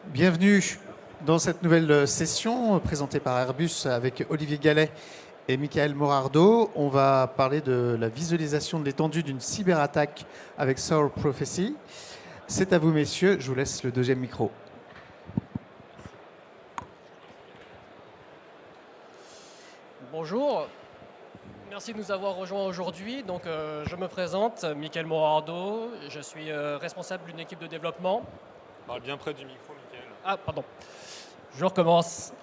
Bienvenue dans cette nouvelle session présentée par Airbus avec Olivier Gallet et Michael Morardo. On va parler de la visualisation de l'étendue d'une cyberattaque avec Soul Prophecy. C'est à vous, messieurs. Je vous laisse le deuxième micro. Bonjour, merci de nous avoir rejoints aujourd'hui. Donc, je me présente, Michael Morardo, je suis responsable d'une équipe de développement. Parle bien près du micro, Michael. Ah, pardon. Je recommence.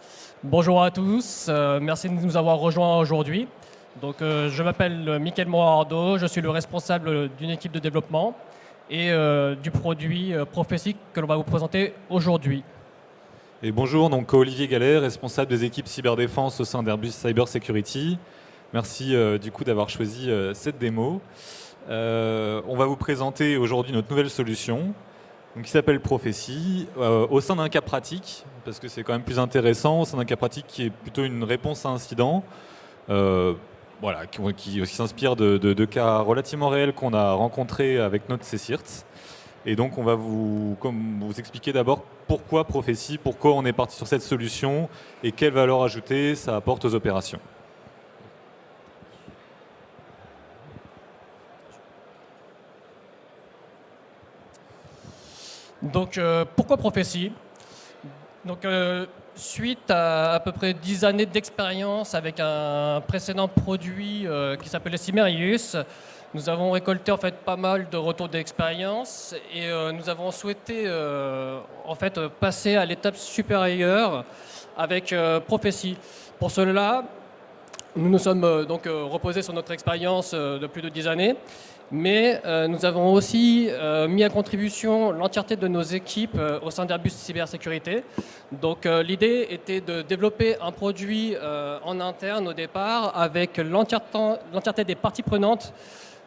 Bonjour à tous, merci de nous avoir rejoints aujourd'hui. Donc, je m'appelle Michael Morardo, je suis le responsable d'une équipe de développement et du produit Prophecy que l'on va vous présenter aujourd'hui. Et bonjour, donc Olivier Gallet, responsable des équipes cyberdéfense au sein d'Airbus Cyber Security. Merci du coup d'avoir choisi cette démo. On va vous présenter aujourd'hui notre nouvelle solution donc, qui s'appelle Prophecy au sein d'un cas pratique, parce que c'est quand même plus intéressant, au sein d'un cas pratique qui est plutôt une réponse à incident. Voilà, qui s'inspire de cas relativement réels qu'on a rencontrés avec notre CSIRT. Et donc on va vous expliquer d'abord pourquoi Prophecy, pourquoi on est parti sur cette solution et quelle valeur ajoutée ça apporte aux opérations. Donc pourquoi Prophecy? Donc, suite à peu près 10 années d'expérience avec un précédent produit qui s'appelait Cimerius, nous avons récolté en fait pas mal de retours d'expérience et nous avons souhaité en fait passer à l'étape supérieure avec Prophecy. Pour cela, nous nous sommes donc reposés sur notre expérience de plus de 10 années, mais nous avons aussi mis à contribution l'entièreté de nos équipes au sein d'Airbus Cybersécurité. Donc l'idée était de développer un produit en interne au départ avec l'entièreté des parties prenantes,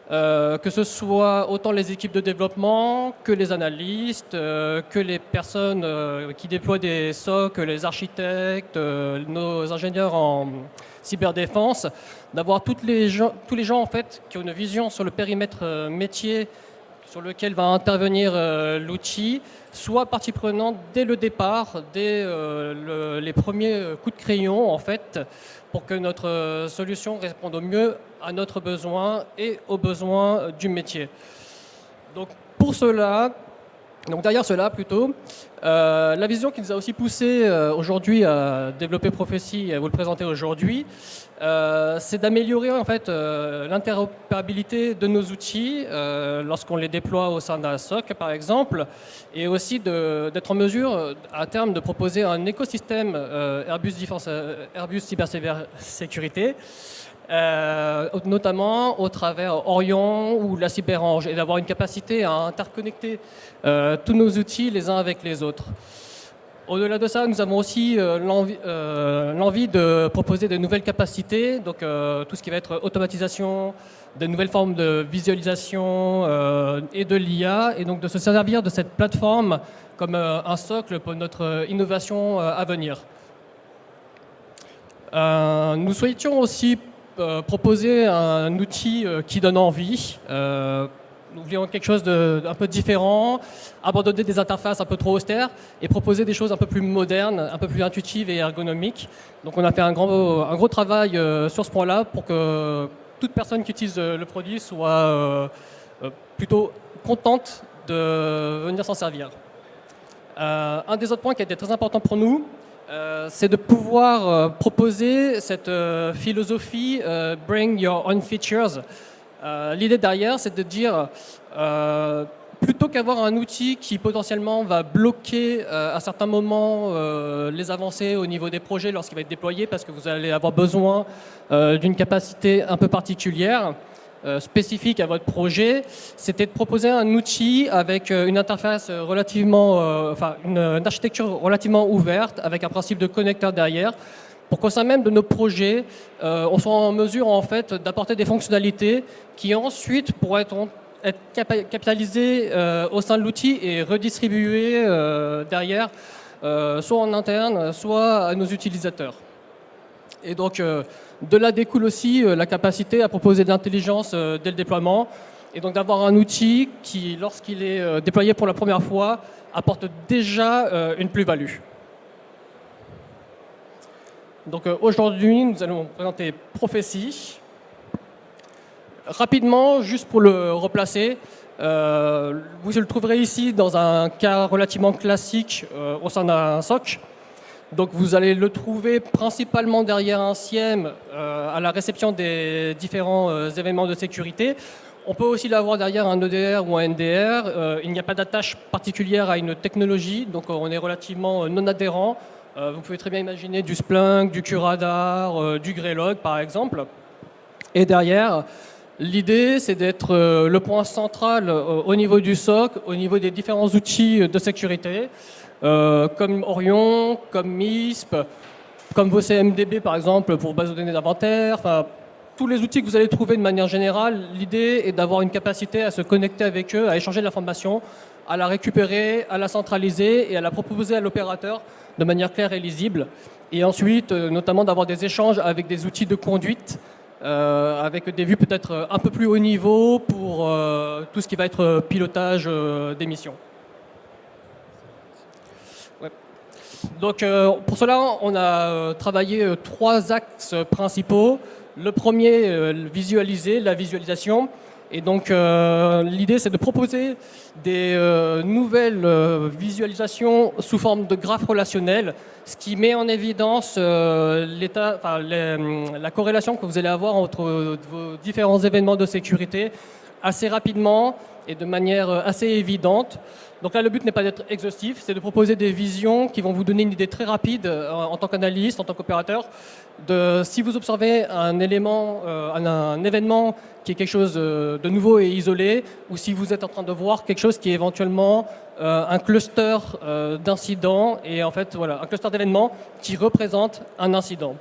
que ce soit autant les équipes de développement que les analystes, que les personnes qui déploient des SOC, les architectes, nos ingénieurs en cyberdéfense, d'avoir tous les gens en fait qui ont une vision sur le périmètre métier sur lequel va intervenir l'outil, soit partie prenante dès le départ, dès les premiers coups de crayon en fait, pour que notre solution réponde au mieux à notre besoin et aux besoins du métier. Donc pour cela, donc derrière cela plutôt, la vision qui nous a aussi poussé aujourd'hui à développer Prophecy et à vous le présenter aujourd'hui, c'est d'améliorer en fait l'interopérabilité de nos outils lorsqu'on les déploie au sein d'un SOC par exemple, et aussi d'être en mesure à terme de proposer un écosystème Airbus Cybersécurité, notamment au travers Orion ou la Cyberange, et d'avoir une capacité à interconnecter tous nos outils les uns avec les autres. Au-delà de ça, nous avons aussi l'envie de proposer de nouvelles capacités, donc tout ce qui va être automatisation, de nouvelles formes de visualisation et de l'IA, et donc de se servir de cette plateforme comme un socle pour notre innovation à venir. Nous souhaitions aussi proposer un outil qui donne envie. Nous voulions quelque chose d'un peu différent, abandonner des interfaces un peu trop austères et proposer des choses un peu plus modernes, un peu plus intuitives et ergonomiques. Donc on a fait un gros travail sur ce point-là pour que toute personne qui utilise le produit soit plutôt contente de venir s'en servir. Un des autres points qui a été très important pour nous, c'est de pouvoir proposer cette philosophie Bring Your Own Features. L'idée derrière, c'est de dire, plutôt qu'avoir un outil qui potentiellement va bloquer à certains moments les avancées au niveau des projets lorsqu'il va être déployé, parce que vous allez avoir besoin d'une capacité un peu particulière, spécifique à votre projet, c'était de proposer un outil avec une interface relativement, une architecture relativement ouverte, avec un principe de connecteur derrière, pour qu'au sein même de nos projets, on soit en mesure en fait d'apporter des fonctionnalités qui ensuite pourraient être capitalisées au sein de l'outil et redistribuées derrière, soit en interne, soit à nos utilisateurs. Et donc, de là découle aussi la capacité à proposer de l'intelligence dès le déploiement, et donc d'avoir un outil qui, lorsqu'il est déployé pour la première fois, apporte déjà une plus-value. Donc aujourd'hui, nous allons présenter Prophecy. Rapidement, juste pour le replacer, vous le trouverez ici dans un cas relativement classique au sein d'un SOC. Donc vous allez le trouver principalement derrière un SIEM à la réception des différents événements de sécurité. On peut aussi l'avoir derrière un EDR ou un NDR. Il n'y a pas d'attache particulière à une technologie, donc on est relativement non adhérent. Vous pouvez très bien imaginer du Splunk, du QRadar, du Greylog par exemple. Et derrière, l'idée c'est d'être le point central au niveau du SOC, au niveau des différents outils de sécurité. Comme Orion, comme MISP, comme vos CMDB par exemple pour base de données d'inventaire, enfin, tous les outils que vous allez trouver de manière générale, l'idée est d'avoir une capacité à se connecter avec eux, à échanger de l'information, à la récupérer, à la centraliser et à la proposer à l'opérateur de manière claire et lisible. Et ensuite, notamment d'avoir des échanges avec des outils de conduite, avec des vues peut-être un peu plus haut niveau pour tout ce qui va être pilotage des missions. Donc pour cela, on a travaillé 3 axes principaux. Le premier, visualiser, la visualisation. Et donc l'idée, c'est de proposer des nouvelles visualisations sous forme de graphes relationnels, ce qui met en évidence la corrélation que vous allez avoir entre vos différents événements de sécurité assez rapidement et de manière assez évidente. Donc là, le but n'est pas d'être exhaustif, c'est de proposer des visions qui vont vous donner une idée très rapide en tant qu'analyste, en tant qu'opérateur, de si vous observez un élément, un événement qui est quelque chose de nouveau et isolé, ou si vous êtes en train de voir quelque chose qui est éventuellement un cluster d'incidents, et en fait, voilà, un cluster d'événements qui représente un incident.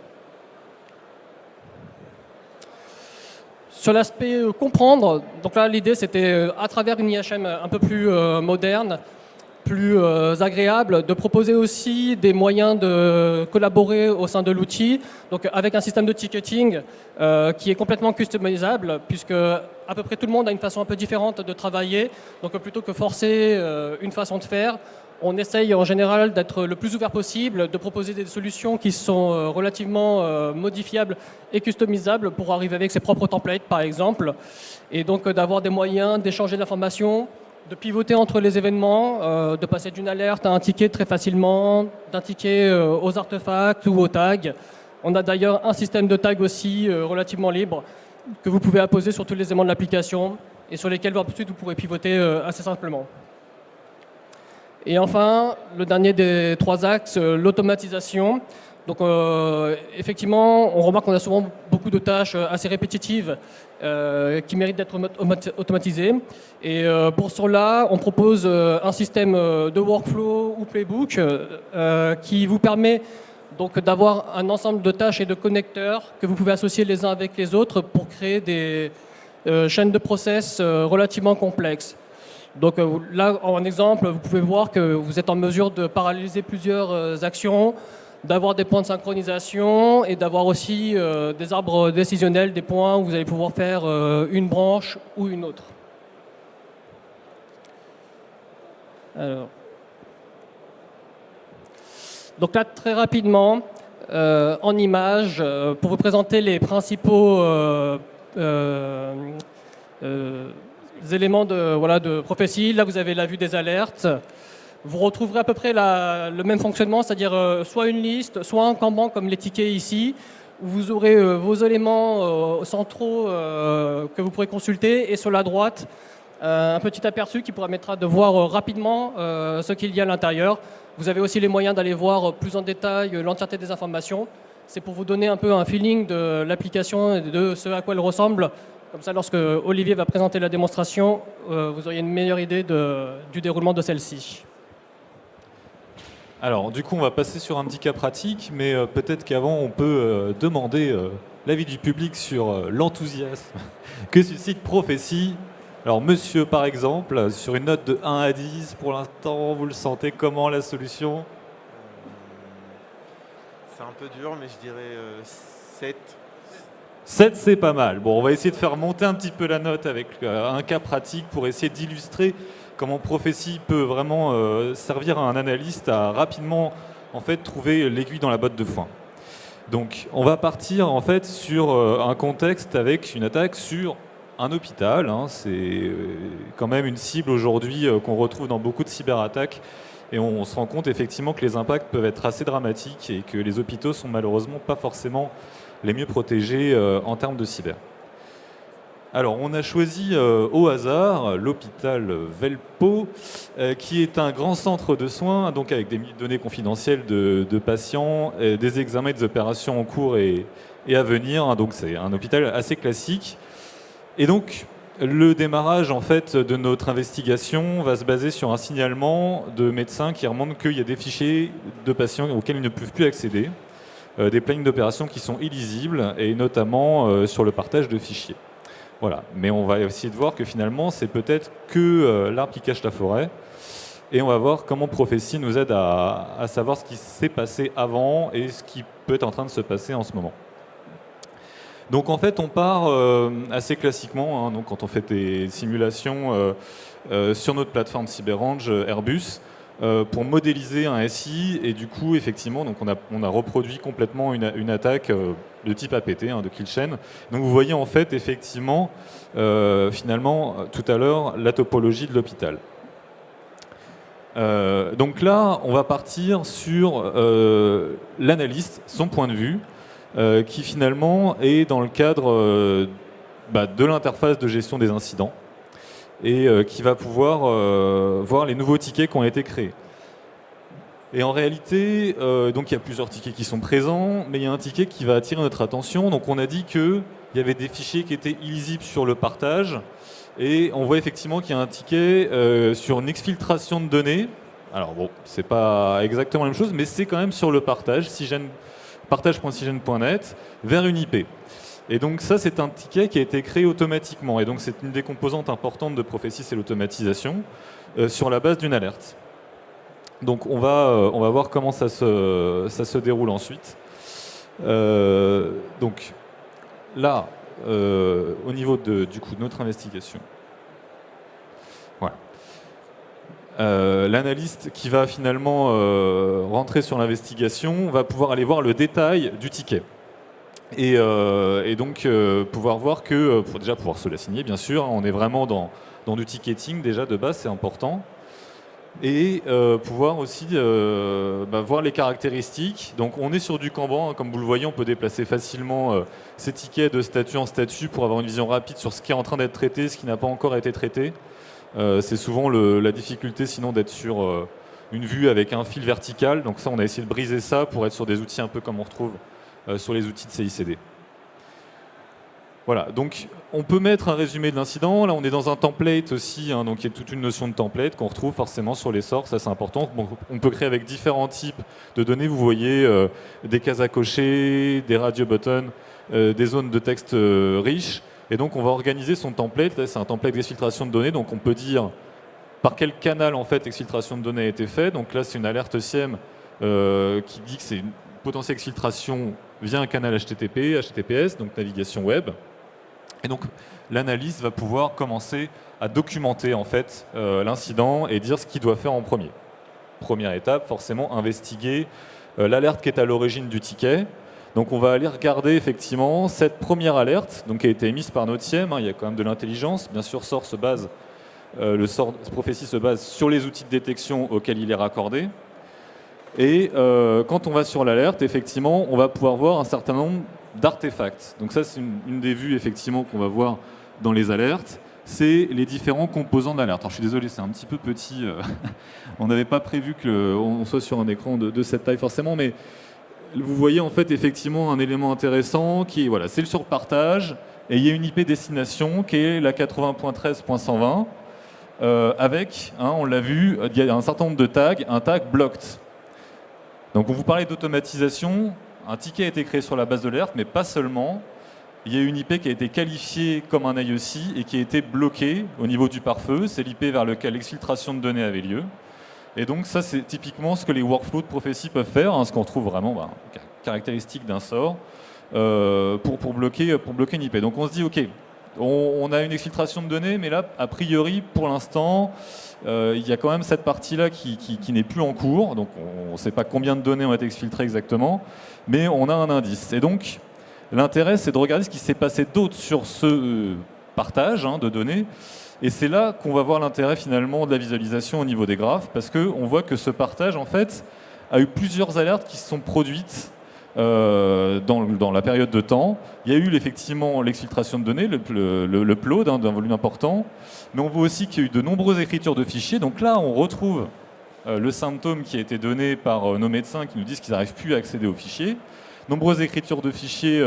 Sur l'aspect comprendre, donc là l'idée c'était à travers une IHM un peu plus moderne, plus agréable, de proposer aussi des moyens de collaborer au sein de l'outil, donc avec un système de ticketing qui est complètement customisable, puisque à peu près tout le monde a une façon un peu différente de travailler, donc plutôt que forcer une façon de faire, on essaye en général d'être le plus ouvert possible, de proposer des solutions qui sont relativement modifiables et customisables pour arriver avec ses propres templates par exemple, et donc d'avoir des moyens d'échanger de l'information, de pivoter entre les événements, de passer d'une alerte à un ticket très facilement, d'un ticket aux artefacts ou aux tags. On a d'ailleurs un système de tags aussi relativement libre que vous pouvez apposer sur tous les éléments de l'application et sur lesquels ensuite vous pourrez pivoter assez simplement. Et enfin, le dernier des 3 axes, l'automatisation. Donc effectivement, on remarque qu'on a souvent beaucoup de tâches assez répétitives qui méritent d'être automatisées. Et pour cela, on propose un système de workflow ou playbook qui vous permet donc d'avoir un ensemble de tâches et de connecteurs que vous pouvez associer les uns avec les autres pour créer des chaînes de process relativement complexes. Donc là, en exemple, vous pouvez voir que vous êtes en mesure de paralléliser plusieurs actions, d'avoir des points de synchronisation et d'avoir aussi des arbres décisionnels, des points où vous allez pouvoir faire une branche ou une autre. Alors. Donc là, très rapidement, en images, pour vous présenter les principaux éléments de Prophecy. Là, vous avez la vue des alertes. Vous retrouverez à peu près le même fonctionnement, c'est-à-dire soit une liste, soit un Kanban comme les tickets ici, où vous aurez vos éléments centraux que vous pourrez consulter, et sur la droite, un petit aperçu qui permettra de voir rapidement ce qu'il y a à l'intérieur. Vous avez aussi les moyens d'aller voir plus en détail l'entièreté des informations. C'est pour vous donner un peu un feeling de l'application et de ce à quoi elle ressemble. Comme ça, lorsque Olivier va présenter la démonstration, vous auriez une meilleure idée du déroulement de celle-ci. Alors, du coup, on va passer sur un petit cas pratique, mais peut-être qu'avant, on peut demander l'avis du public sur l'enthousiasme que suscite Prophecy. Alors, monsieur, par exemple, sur une note de 1 à 10, pour l'instant, vous le sentez comment, la solution? C'est un peu dur, mais je dirais 7. 7, c'est pas mal. Bon, on va essayer de faire monter un petit peu la note avec un cas pratique pour essayer d'illustrer comment Prophétie peut vraiment servir à un analyste à rapidement en fait, trouver l'aiguille dans la botte de foin. Donc, on va partir en fait sur un contexte avec une attaque sur un hôpital. Hein. C'est quand même une cible aujourd'hui qu'on retrouve dans beaucoup de cyberattaques. Et on se rend compte effectivement que les impacts peuvent être assez dramatiques et que les hôpitaux sont malheureusement pas forcément les mieux protégés en termes de cyber. Alors, on a choisi au hasard l'hôpital Velpo, qui est un grand centre de soins, donc avec des données confidentielles de patients, des examens et des opérations en cours et à venir. Donc, c'est un hôpital assez classique. Et donc, le démarrage en fait, de notre investigation va se baser sur un signalement de médecins qui remontent qu'il y a des fichiers de patients auxquels ils ne peuvent plus accéder, des plannings d'opérations qui sont illisibles, et notamment sur le partage de fichiers. Voilà. Mais on va essayer de voir que finalement, c'est peut-être que l'arbre qui cache la forêt. Et on va voir comment Prophétie nous aide à savoir ce qui s'est passé avant et ce qui peut être en train de se passer en ce moment. Donc en fait, on part assez classiquement, hein, donc quand on fait des simulations sur notre plateforme CyberRange Airbus, pour modéliser un SI, et du coup, effectivement, donc on a reproduit complètement une attaque de type APT, hein, de kill chain. Donc vous voyez en fait, effectivement, finalement, tout à l'heure, la topologie de l'hôpital. Donc là, on va partir sur l'analyste, son point de vue, qui finalement est dans le cadre de l'interface de gestion des incidents, et qui va pouvoir voir les nouveaux tickets qui ont été créés. Et en réalité, donc il y a plusieurs tickets qui sont présents, mais il y a un ticket qui va attirer notre attention. Donc on a dit qu'il y avait des fichiers qui étaient illisibles sur le partage, et on voit effectivement qu'il y a un ticket sur une exfiltration de données. Alors bon, c'est pas exactement la même chose, mais c'est quand même sur le partage, partage.cygene.net, vers une IP. Et donc ça, c'est un ticket qui a été créé automatiquement. Et donc c'est une des composantes importantes de Prophétie, c'est l'automatisation, sur la base d'une alerte. Donc on va voir comment ça se déroule ensuite. Donc là, au niveau du coup, de notre investigation, voilà. L'analyste qui va finalement rentrer sur l'investigation va pouvoir aller voir le détail du ticket. Et donc pouvoir voir que, pour déjà pouvoir se l'assigner bien sûr, on est vraiment dans du ticketing déjà de base, c'est important. Et pouvoir aussi voir les caractéristiques. Donc on est sur du Kanban, hein, comme vous le voyez, on peut déplacer facilement ces tickets de statut en statut pour avoir une vision rapide sur ce qui est en train d'être traité, ce qui n'a pas encore été traité. C'est souvent la difficulté sinon d'être sur une vue avec un fil vertical. Donc ça, on a essayé de briser ça pour être sur des outils un peu comme on retrouve sur les outils de CICD. Voilà, donc on peut mettre un résumé de l'incident. Là, on est dans un template aussi, hein, donc il y a toute une notion de template qu'on retrouve forcément sur les sorts, ça c'est important. Bon, on peut créer avec différents types de données. Vous voyez des cases à cocher, des radio buttons, des zones de texte riches. Et donc on va organiser son template. Là, c'est un template d'exfiltration de données, donc on peut dire par quel canal en fait l'exfiltration de données a été faite. Donc là, c'est une alerte SIEM qui dit que c'est une potentielle exfiltration via un canal HTTP, HTTPS, donc navigation web. Et donc l'analyste va pouvoir commencer à documenter en fait l'incident et dire ce qu'il doit faire en premier. Première étape, forcément, investiguer l'alerte qui est à l'origine du ticket. Donc on va aller regarder effectivement cette première alerte, donc qui a été émise par notre SIEM, hein, il y a quand même de l'intelligence. Bien sûr, le SOR Prophétie se base sur les outils de détection auxquels il est raccordé. Et quand on va sur l'alerte, effectivement, on va pouvoir voir un certain nombre d'artefacts. Donc ça, c'est une des vues effectivement qu'on va voir dans les alertes. C'est les différents composants d'alerte. Alors je suis désolé, c'est un petit peu petit. On n'avait pas prévu qu'on soit sur un écran de cette taille forcément, mais vous voyez en fait effectivement un élément intéressant qui est, voilà, c'est le surpartage, et il y a une IP destination qui est la 80.13.120 avec, hein, on l'a vu, il y a un certain nombre de tags, un tag blocked. Donc on vous parlait d'automatisation, un ticket a été créé sur la base de l'alerte, mais pas seulement. Il y a une IP qui a été qualifiée comme un IEC et qui a été bloquée au niveau du pare-feu. C'est l'IP vers lequel l'exfiltration de données avait lieu. Et donc ça, c'est typiquement ce que les workflows de Prophétie peuvent faire, hein, ce qu'on retrouve vraiment caractéristique d'un SOR. pour bloquer une IP. Donc on se dit, OK, on a une exfiltration de données, mais là, a priori, pour l'instant, il y a quand même cette partie-là qui n'est plus en cours. Donc on ne sait pas combien de données ont été exfiltrées exactement, mais on a un indice. Et donc, l'intérêt, c'est de regarder ce qui s'est passé d'autre sur ce partage de données. Et c'est là qu'on va voir l'intérêt finalement de la visualisation au niveau des graphes, parce qu'on voit que ce partage, en fait, a eu plusieurs alertes qui se sont produites dans la période de temps. Il y a eu effectivement l'exfiltration de données, le upload d'un volume important, mais on voit aussi qu'il y a eu de nombreuses écritures de fichiers. Donc là, on retrouve le symptôme qui a été donné par nos médecins qui nous disent qu'ils n'arrivent plus à accéder aux fichiers. Nombreuses écritures de fichiers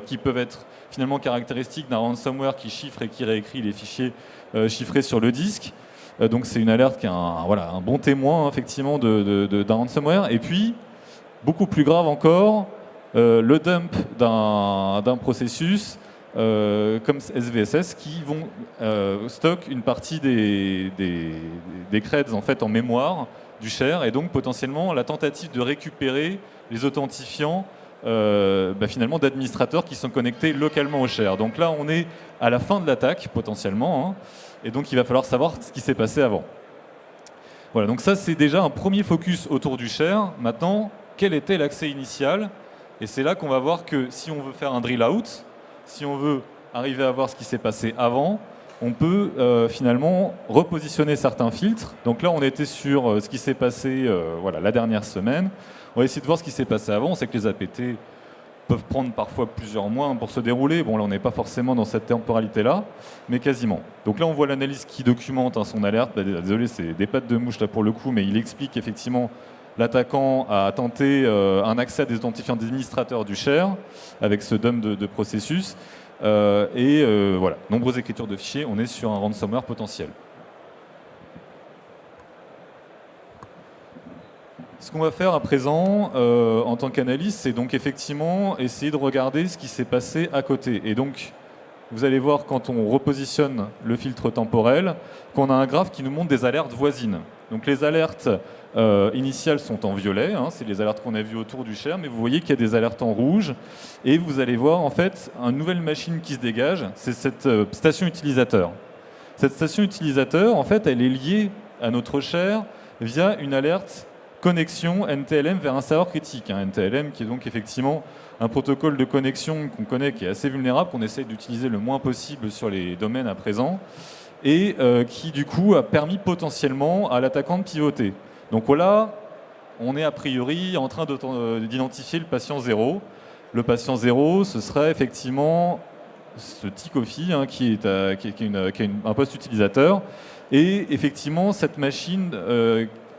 qui peuvent être finalement caractéristiques d'un ransomware qui chiffre et qui réécrit les fichiers chiffrés sur le disque. Donc c'est une alerte qui est un bon témoin effectivement d'un ransomware. Et puis, beaucoup plus grave encore, le dump d'un processus comme SVSS qui vont stock une partie des creds en fait en mémoire du share, et donc potentiellement la tentative de récupérer les authentifiants finalement d'administrateurs qui sont connectés localement au share. Donc là on est à la fin de l'attaque potentiellement, et donc il va falloir savoir ce qui s'est passé avant. Voilà, donc ça c'est déjà un premier focus autour du share. Maintenant, quel était l'accès initial? Et c'est là qu'on va voir que si on veut faire un drill out, si on veut arriver à voir ce qui s'est passé avant, on peut finalement repositionner certains filtres. Donc là, on était sur ce qui s'est passé la dernière semaine. On va essayer de voir ce qui s'est passé avant. On sait que les APT peuvent prendre parfois plusieurs mois pour se dérouler. Bon, là, on n'est pas forcément dans cette temporalité-là, mais quasiment. Donc là, on voit l'analyse qui documente son alerte. Désolé, c'est des pattes de mouche là pour le coup, mais il explique effectivement l'attaquant a tenté un accès à des identifiants d'administrateurs du share avec ce dump de processus. Voilà, nombreuses écritures de fichiers, on est sur un ransomware potentiel. Ce qu'on va faire à présent en tant qu'analyste, c'est donc effectivement essayer de regarder ce qui s'est passé à côté. Et donc, vous allez voir quand on repositionne le filtre temporel qu'on a un graphe qui nous montre des alertes voisines. Donc les alertes initiales sont en violet, c'est les alertes qu'on a vues autour du share, mais vous voyez qu'il y a des alertes en rouge, et vous allez voir en fait une nouvelle machine qui se dégage, c'est cette station utilisateur. Cette station utilisateur, en fait, elle est liée à notre share via une alerte connexion NTLM vers un serveur critique. NTLM qui est donc effectivement un protocole de connexion qu'on connaît, qui est assez vulnérable, qu'on essaie d'utiliser le moins possible sur les domaines à présent, et qui du coup a permis potentiellement à l'attaquant de pivoter. Donc voilà, on est a priori en train d'identifier le patient 0. Le patient 0, ce serait effectivement ce T-Coffee qui a un poste utilisateur. Et effectivement, cette machine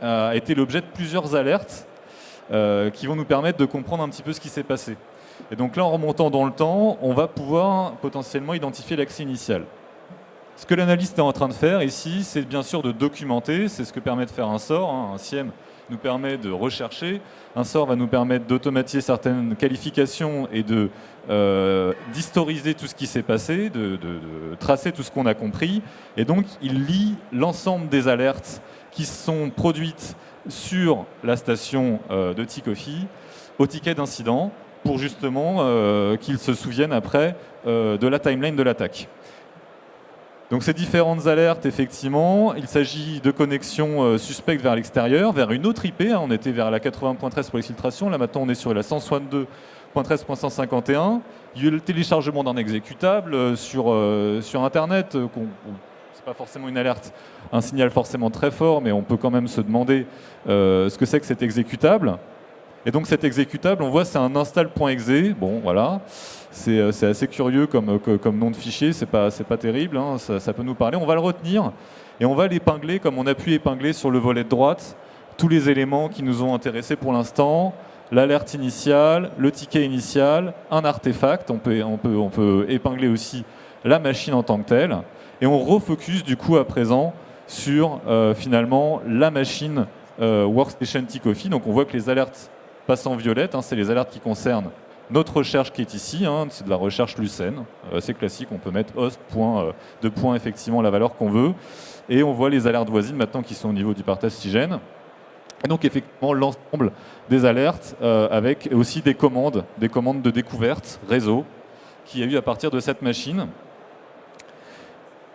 a été l'objet de plusieurs alertes qui vont nous permettre de comprendre un petit peu ce qui s'est passé. Et donc là, en remontant dans le temps, on va pouvoir potentiellement identifier l'accès initial. Ce que l'analyste est en train de faire ici, c'est bien sûr de documenter, c'est ce que permet de faire un SOR. Un SIEM nous permet de rechercher, un SOR va nous permettre d'automatiser certaines qualifications et d'historiser tout ce qui s'est passé, de tracer tout ce qu'on a compris. Et donc, il lie l'ensemble des alertes qui sont produites sur la station de T-Coffee au ticket d'incident pour justement qu'ils se souviennent après de la timeline de l'attaque. Donc ces différentes alertes, effectivement, il s'agit de connexions suspectes vers l'extérieur, vers une autre IP. On était vers la 80.13 pour l'exfiltration, là maintenant on est sur la 162.13.151. Il y a eu le téléchargement d'un exécutable sur Internet. C'est pas forcément une alerte, un signal forcément très fort, mais on peut quand même se demander ce que c'est que cet exécutable. Et donc cet exécutable, on voit, c'est un install.exe. Bon, voilà, c'est assez curieux comme nom de fichier, c'est pas terrible, ça peut nous parler. On va le retenir et on va l'épingler comme on a pu épingler sur le volet de droite tous les éléments qui nous ont intéressés pour l'instant, l'alerte initiale, le ticket initial, un artefact. On peut épingler aussi la machine en tant que telle. Et on refocus du coup à présent sur finalement la machine Workstation T-Coffee. Donc on voit que les alertes passent en violette, c'est les alertes qui concernent notre recherche qui est ici, c'est de la recherche Lucene, c'est classique, on peut mettre host, deux points, effectivement la valeur qu'on veut, et on voit les alertes voisines maintenant qui sont au niveau du partage Cygène. Et donc effectivement l'ensemble des alertes avec aussi des commandes de découverte réseau qu'il y a eu à partir de cette machine.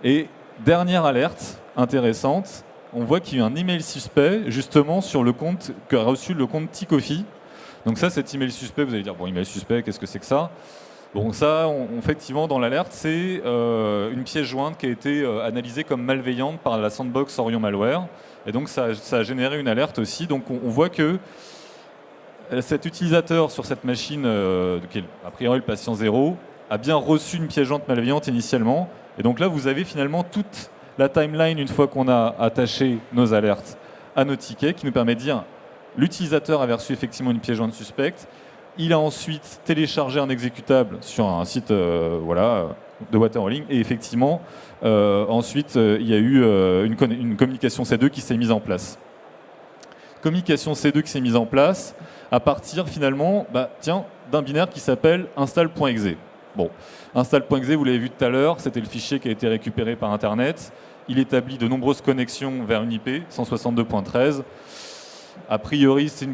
Et dernière alerte intéressante, on voit qu'il y a un email suspect justement sur le compte qu'a reçu le compte T-Coffee. Donc ça, cet email suspect, vous allez dire, bon, email suspect, qu'est-ce que c'est que ça? Bon, ça, effectivement, dans l'alerte, c'est une pièce jointe qui a été analysée comme malveillante par la sandbox Orion Malware. Et donc ça a généré une alerte aussi. Donc on voit que cet utilisateur sur cette machine, qui est a priori le patient 0, a bien reçu une pièce jointe malveillante initialement. Et donc là, vous avez finalement toute la timeline une fois qu'on a attaché nos alertes à nos tickets qui nous permet de dire l'utilisateur avait reçu effectivement une pièce jointe suspecte. Il a ensuite téléchargé un exécutable sur un site de Waterholing et effectivement, ensuite, il y a eu une communication C2 qui s'est mise en place. Communication C2 qui s'est mise en place à partir finalement d'un binaire qui s'appelle install.exe. Bon, install.exe, vous l'avez vu tout à l'heure, c'était le fichier qui a été récupéré par Internet. Il établit de nombreuses connexions vers une IP, 162.13. A priori, c'est une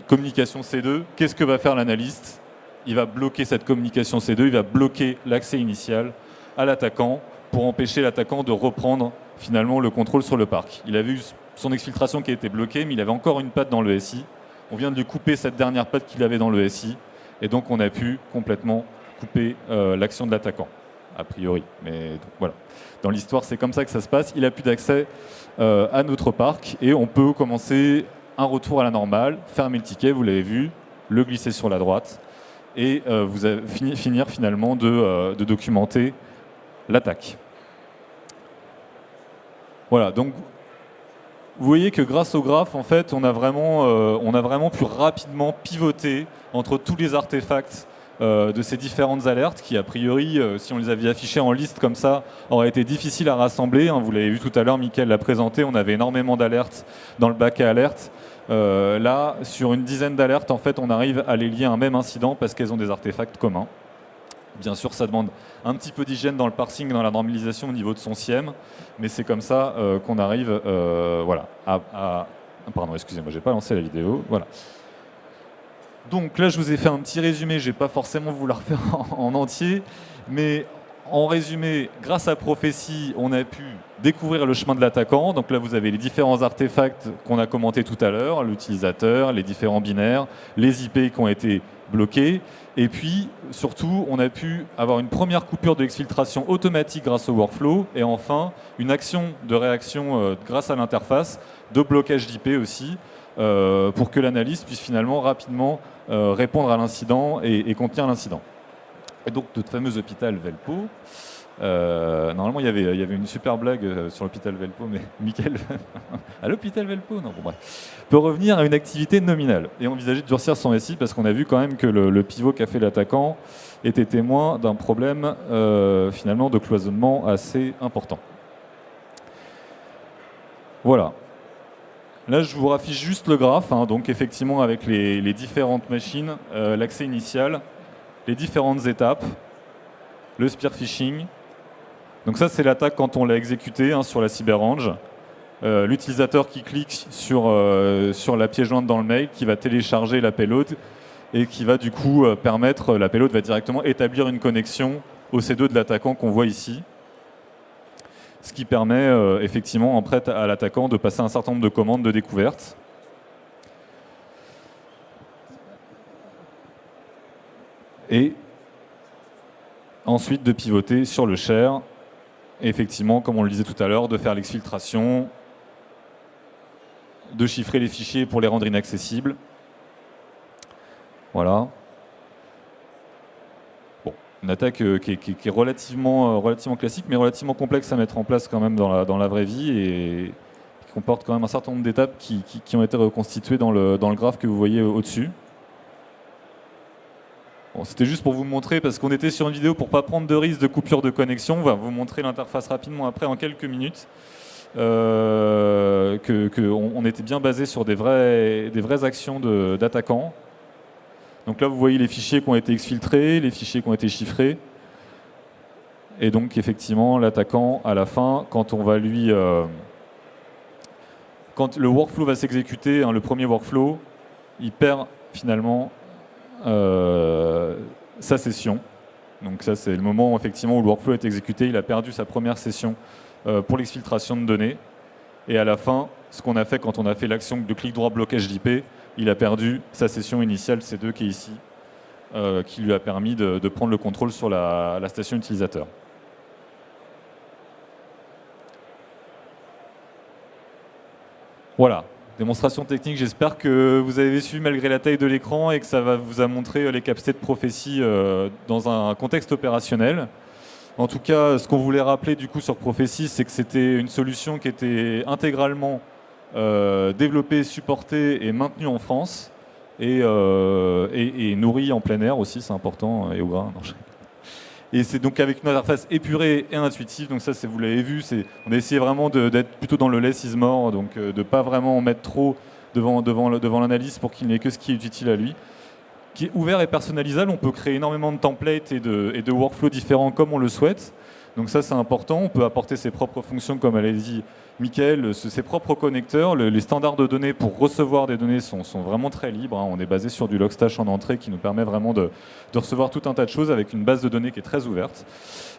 communication C2. Qu'est-ce que va faire l'analyste? Il va bloquer cette communication C2, il va bloquer l'accès initial à l'attaquant pour empêcher l'attaquant de reprendre finalement le contrôle sur le parc. Il avait eu son exfiltration qui a été bloquée, mais il avait encore une patte dans le SI. On vient de lui couper cette dernière patte qu'il avait dans le SI, et donc on a pu complètement couper l'action de l'attaquant, a priori. Mais donc, voilà. Dans l'histoire, c'est comme ça que ça se passe. Il n'a plus d'accès à notre parc, et on peut commencer un retour à la normale, fermer le ticket, vous l'avez vu, le glisser sur la droite, et vous allez finir finalement de documenter l'attaque. Voilà, donc vous voyez que grâce au graphe, en fait, on a vraiment pu rapidement pivoter entre tous les artefacts de ces différentes alertes qui, a priori, si on les avait affichés en liste comme ça, auraient été difficiles à rassembler. Hein, vous l'avez vu tout à l'heure, Mickaël l'a présenté, on avait énormément d'alertes dans le bac à alertes. Là, sur une dizaine d'alertes, en fait, on arrive à les lier à un même incident parce qu'elles ont des artefacts communs. Bien sûr, ça demande un petit peu d'hygiène dans le parsing, dans la normalisation au niveau de son SIEM, mais c'est comme ça qu'on arrive Pardon, excusez-moi, j'ai pas lancé la vidéo. Voilà. Donc là, je vous ai fait un petit résumé, je ne vais pas forcément vous la refaire en entier, mais en résumé, grâce à Prophétie, on a pu découvrir le chemin de l'attaquant. Donc là, vous avez les différents artefacts qu'on a commentés tout à l'heure, l'utilisateur, les différents binaires, les IP qui ont été bloqués. Et puis, surtout, on a pu avoir une première coupure de l'exfiltration automatique grâce au workflow. Et enfin, une action de réaction grâce à l'interface, de blocage d'IP aussi, pour que l'analyste puisse finalement rapidement répondre à l'incident et contenir l'incident. Et donc, notre fameux hôpital Velpo. Normalement, il y avait une super blague sur l'hôpital Velpo, mais Mickaël, à l'hôpital Velpo, non, bon bref, peut revenir à une activité nominale et envisager de durcir son SI parce qu'on a vu quand même que le pivot qu'a fait l'attaquant était témoin d'un problème finalement de cloisonnement assez important. Voilà. Là, je vous raffiche juste le graphe, hein, donc effectivement avec les différentes machines, l'accès initial, les différentes étapes, le spear phishing. Donc ça, c'est l'attaque quand on l'a exécuté sur la CyberRange. L'utilisateur qui clique sur la pièce jointe dans le mail, qui va télécharger la payload et qui va du coup permettre, la payload va directement établir une connexion au C2 de l'attaquant qu'on voit ici. Ce qui permet effectivement en prête à l'attaquant de passer un certain nombre de commandes de découverte. Et ensuite de pivoter sur le share, et effectivement, comme on le disait tout à l'heure, de faire l'exfiltration, de chiffrer les fichiers pour les rendre inaccessibles. Voilà. Bon, une attaque qui est relativement classique, mais relativement complexe à mettre en place quand même dans la vraie vie et qui comporte quand même un certain nombre d'étapes qui ont été reconstituées dans le graphe que vous voyez au-dessus. Bon, c'était juste pour vous montrer, parce qu'on était sur une vidéo pour ne pas prendre de risque de coupure de connexion. On va vous montrer l'interface rapidement après, en quelques minutes. On était bien basé sur des vraies actions d'attaquants. Donc là, vous voyez les fichiers qui ont été exfiltrés, les fichiers qui ont été chiffrés. Et donc, effectivement, l'attaquant, à la fin, quand on va lui quand le workflow va s'exécuter, le premier workflow, il perd finalement sa session. Donc ça, c'est le moment effectivement où le workflow est exécuté. Il a perdu sa première session pour l'exfiltration de données. Et à la fin, ce qu'on a fait quand on a fait l'action de clic droit blocage d'IP, il a perdu sa session initiale C2 qui est ici, qui lui a permis de prendre le contrôle sur la station utilisateur. Voilà, démonstration technique. J'espère que vous avez su malgré la taille de l'écran et que ça vous a montré les capacités de prophétie dans un contexte opérationnel. En tout cas, ce qu'on voulait rappeler du coup sur Prophétie, c'est que c'était une solution qui était intégralement développée, supportée et maintenue en France et nourrie en plein air aussi, c'est important, et au grain. Non, et c'est donc avec une interface épurée et intuitive. Donc ça, vous l'avez vu, on a essayé vraiment d'être plutôt dans le less is more, donc de ne pas vraiment en mettre trop devant l'analyse pour qu'il n'ait que ce qui est utile à lui. Qui est ouvert et personnalisable, on peut créer énormément de templates et de workflows différents comme on le souhaite. Donc ça, c'est important. On peut apporter ses propres fonctions, comme l'a dit Mickaël, ses propres connecteurs. Les standards de données pour recevoir des données sont vraiment très libres. On est basé sur du Logstash en entrée qui nous permet vraiment de recevoir tout un tas de choses avec une base de données qui est très ouverte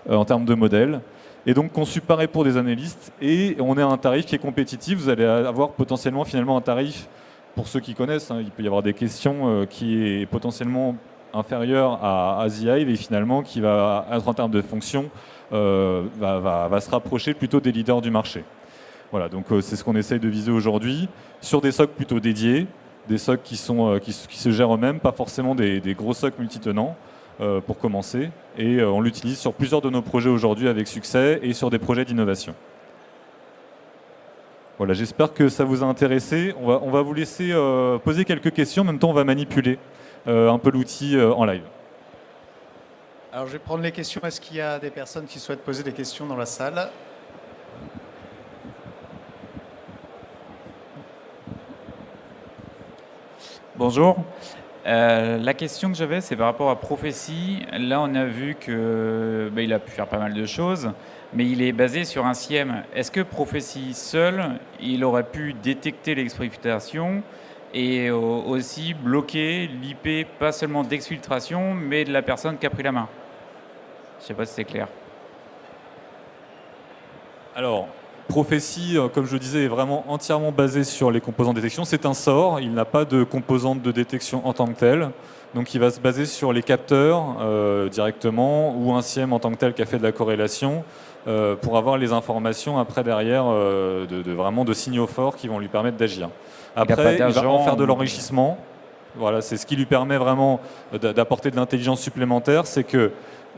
en termes de modèles. Et donc conçu pareil pour des analystes. Et on est à un tarif qui est compétitif. Vous allez avoir potentiellement finalement un tarif, pour ceux qui connaissent, il peut y avoir des questions qui est potentiellement inférieur à The Hive et finalement qui va être en termes de fonction va se rapprocher plutôt des leaders du marché. Voilà, donc c'est ce qu'on essaye de viser aujourd'hui sur des SOC plutôt dédiés, des SOC qui se gèrent eux-mêmes, pas forcément des gros SOC multitenants pour commencer. Et on l'utilise sur plusieurs de nos projets aujourd'hui avec succès et sur des projets d'innovation. Voilà, j'espère que ça vous a intéressé. On va vous laisser poser quelques questions. En même temps, on va manipuler un peu l'outil en live. Alors, je vais prendre les questions. Est-ce qu'il y a des personnes qui souhaitent poser des questions dans la salle ? Bonjour. La question que j'avais, c'est par rapport à Prophétie. Là, on a vu qu'il a pu faire pas mal de choses, mais il est basé sur un SIEM. Est-ce que Prophétie seul, il aurait pu détecter l'exfiltration et aussi bloquer l'IP, pas seulement d'exfiltration, mais de la personne qui a pris la main? Je ne sais pas si c'est clair. Alors, Prophétie, comme je le disais, est vraiment entièrement basé sur les composants de détection. C'est un SOR, il n'a pas de composante de détection en tant que tel. Donc il va se baser sur les capteurs directement ou un SIEM en tant que tel qui a fait de la corrélation pour avoir les informations après derrière vraiment de signaux forts qui vont lui permettre d'agir. Après, il va en faire de l'enrichissement. Voilà, c'est ce qui lui permet vraiment d'apporter de l'intelligence supplémentaire. C'est que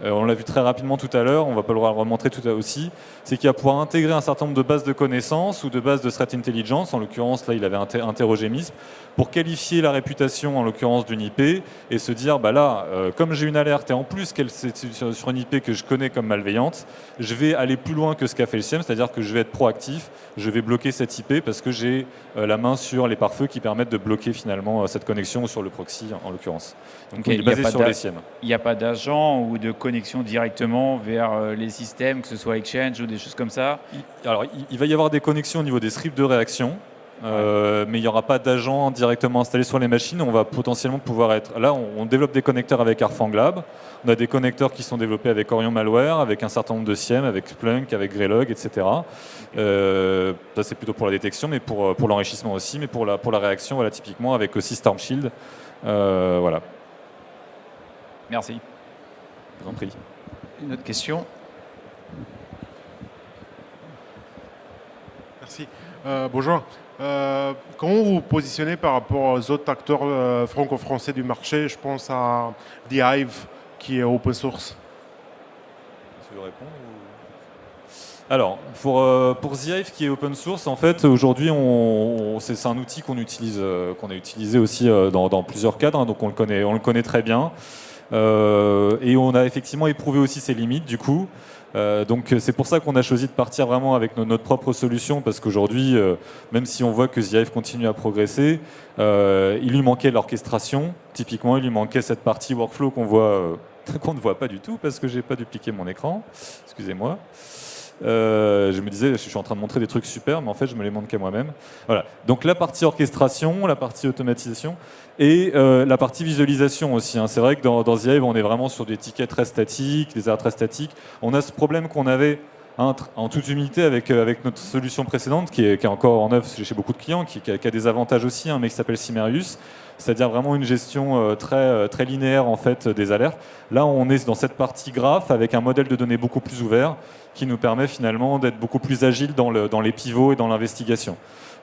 on l'a vu très rapidement tout à l'heure, on va pas le remontrer tout à l'heure aussi, c'est qu'il va pouvoir intégrer un certain nombre de bases de connaissances ou de bases de threat intelligence. En l'occurrence, là, il avait interrogé MISP pour qualifier la réputation, en l'occurrence, d'une IP et se dire, bah là, comme j'ai une alerte et en plus qu'elle c'est sur une IP que je connais comme malveillante, je vais aller plus loin que ce qu'a fait le SIEM, c'est-à-dire que je vais être proactif, je vais bloquer cette IP parce que j'ai la main sur les pare-feux qui permettent de bloquer finalement cette connexion ou sur le proxy, en l'occurrence. Donc, il est basé sur les SIEM. Il n'y a pas d'agent ou de connexion directement vers les systèmes, que ce soit Exchange ou des choses comme ça? Alors, il va y avoir des connexions au niveau des scripts de réaction, mais il n'y aura pas d'agent directement installé sur les machines. On va potentiellement pouvoir être... Là, on développe des connecteurs avec AirFanglab. On a des connecteurs qui sont développés avec Orion Malware, avec un certain nombre de SIEM, avec Splunk, avec Greylog, etc. Ça, c'est plutôt pour la détection, mais pour l'enrichissement aussi. Mais pour la réaction, voilà, typiquement avec aussi Storm Shield. Voilà. Merci. Je vous en prie. Une autre question? Merci. Bonjour. Comment vous vous positionnez par rapport aux autres acteurs franco-français du marché? Je pense à The Hive qui est open source. Tu veux répondre Alors, pour The Hive qui est open source, en fait, aujourd'hui, c'est un outil qu'on a utilisé aussi dans plusieurs cadres, hein, donc on le connaît très bien. Et on a effectivement éprouvé aussi ses limites du coup. Donc c'est pour ça qu'on a choisi de partir vraiment avec notre propre solution, parce qu'aujourd'hui, même si on voit que The Hive continue à progresser, il lui manquait l'orchestration. Typiquement, il lui manquait cette partie workflow qu'on ne voit pas du tout parce que j'ai pas dupliqué mon écran. Excusez-moi. Je me disais, je suis en train de montrer des trucs super, mais en fait, je me les montre qu'à moi-même. Voilà. Donc la partie orchestration, la partie automatisation et la partie visualisation aussi, hein. C'est vrai que dans The Hive, on est vraiment sur des tickets très statiques, des alertes très statiques. On a ce problème qu'on avait en toute humilité avec notre solution précédente, qui est encore en œuvre chez beaucoup de clients, qui a des avantages aussi, mais qui s'appelle Simerius, c'est-à-dire vraiment une gestion très linéaire en fait des alertes. Là, on est dans cette partie graphe avec un modèle de données beaucoup plus ouvert qui nous permet finalement d'être beaucoup plus agile dans les pivots et dans l'investigation.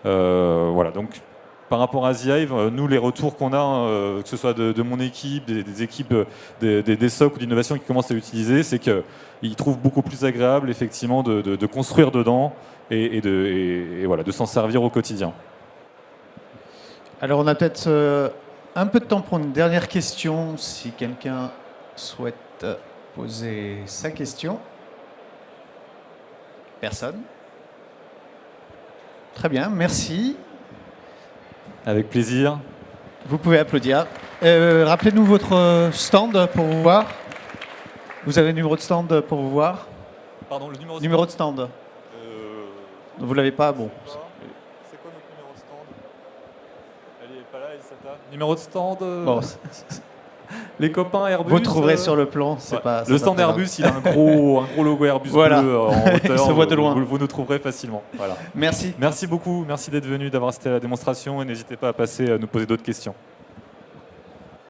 Voilà, donc par rapport à The Hive, nous, les retours qu'on a, que ce soit de mon équipe, des équipes des SOC ou d'innovation qui commencent à l'utiliser, c'est qu'ils trouvent beaucoup plus agréable effectivement de construire dedans et voilà, de s'en servir au quotidien. Alors on a peut-être un peu de temps pour une dernière question, si quelqu'un souhaite poser sa question. Personne? Très bien, merci. Avec plaisir. Vous pouvez applaudir. Rappelez-nous votre stand pour vous voir. Vous avez le numéro de stand pour vous voir? Pardon, le numéro de Numéro de stand. Vous l'avez pas? Bon. C'est quoi notre numéro de stand? Elle est pas là, Elisata. Numéro de stand Bon, les copains Airbus. vous trouverez sur le plan. C'est ouais. pas. Le stand Airbus, il a un gros logo Airbus Voilà. bleu en hauteur. Il se voit de loin. Vous nous trouverez facilement. Voilà. Merci. Merci beaucoup, merci d'être venu, d'avoir assisté à la démonstration et n'hésitez pas à passer à nous poser d'autres questions.